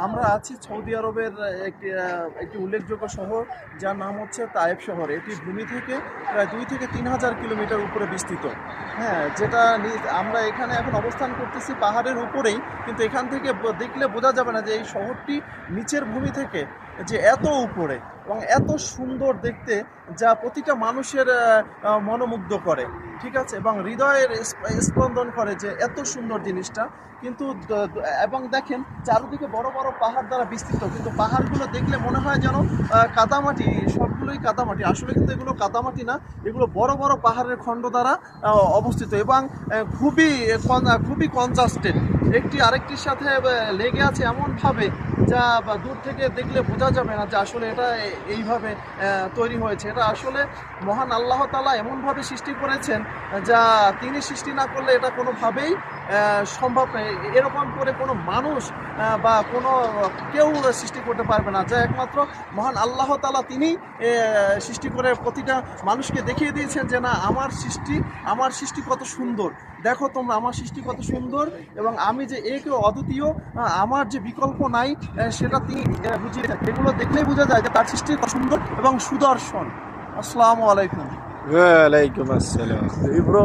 আমরা আছি সৌদি আরবের একটি উল্লেখযোগ্য শহর যার নাম হচ্ছে তায়েফ শহর। এটি ভূমি থেকে প্রায় 2 থেকে 3 হাজার কিলোমিটার উপরে বিস্তৃত। হ্যাঁ, যেটা আমরা এখানে এখন অবস্থান করতেছি পাহাড়ের উপরেই, কিন্তু এখান থেকে দেখলে বোঝা যাবে না যে এই শহরটি নিচের ভূমি থেকে যে এত উপরে এবং এত সুন্দর দেখতে, যা প্রতিটা মানুষের মনোমুগ্ধ করে, ঠিক আছে, এবং হৃদয়ের স্পন্দন করে যে এত সুন্দর জিনিসটা। কিন্তু এবং দেখেন চারদিকে বড় বড় পাহাড় দ্বারা বিস্তৃত, কিন্তু পাহাড়গুলো দেখলে মনে হয় যেন কাদামাটি, সবগুলোই কাদামাটি। আসলে কিন্তু এগুলো কাদামাটি না, এগুলো বড় বড় পাহাড়ের খণ্ড দ্বারা অবস্থিত এবং খুবই খুবই কনজাস্টেড, একটি আরেকটির সাথে লেগে আছে এমনভাবে যা দূর থেকে দেখলে বোঝা যাবে না যে আসলে এটা এইভাবে তৈরি হয়েছে। এটা আসলে মহান আল্লাহ তাআলা এমনভাবে সৃষ্টি করেছেন যা তিনি সৃষ্টি না করলে এটা কোনোভাবেই সম্ভব নয়। এরকম করে কোনো মানুষ বা কোনো কেউ সৃষ্টি করতে পারবে না, যা একমাত্র মহান আল্লাহ তাআলা তিনি সৃষ্টি করে প্রতিটা মানুষকে দেখিয়ে দিয়েছেন যে না, আমার সৃষ্টি কত সুন্দর, দেখো তোমরা আমার সৃষ্টি কত সুন্দর, এবং আমি যে একে অদ্বিতীয়, আমার যে বিকল্প নাই, সেটা তিনি বুঝিয়েছেন। এগুলো দেখলেই বোঝা যায় যে তার সৃষ্টি কত সুন্দর এবং সুদর্শন। আসসালামু আলাইকুম। ওয়ালাইকুম আসসালাম। ব্রো।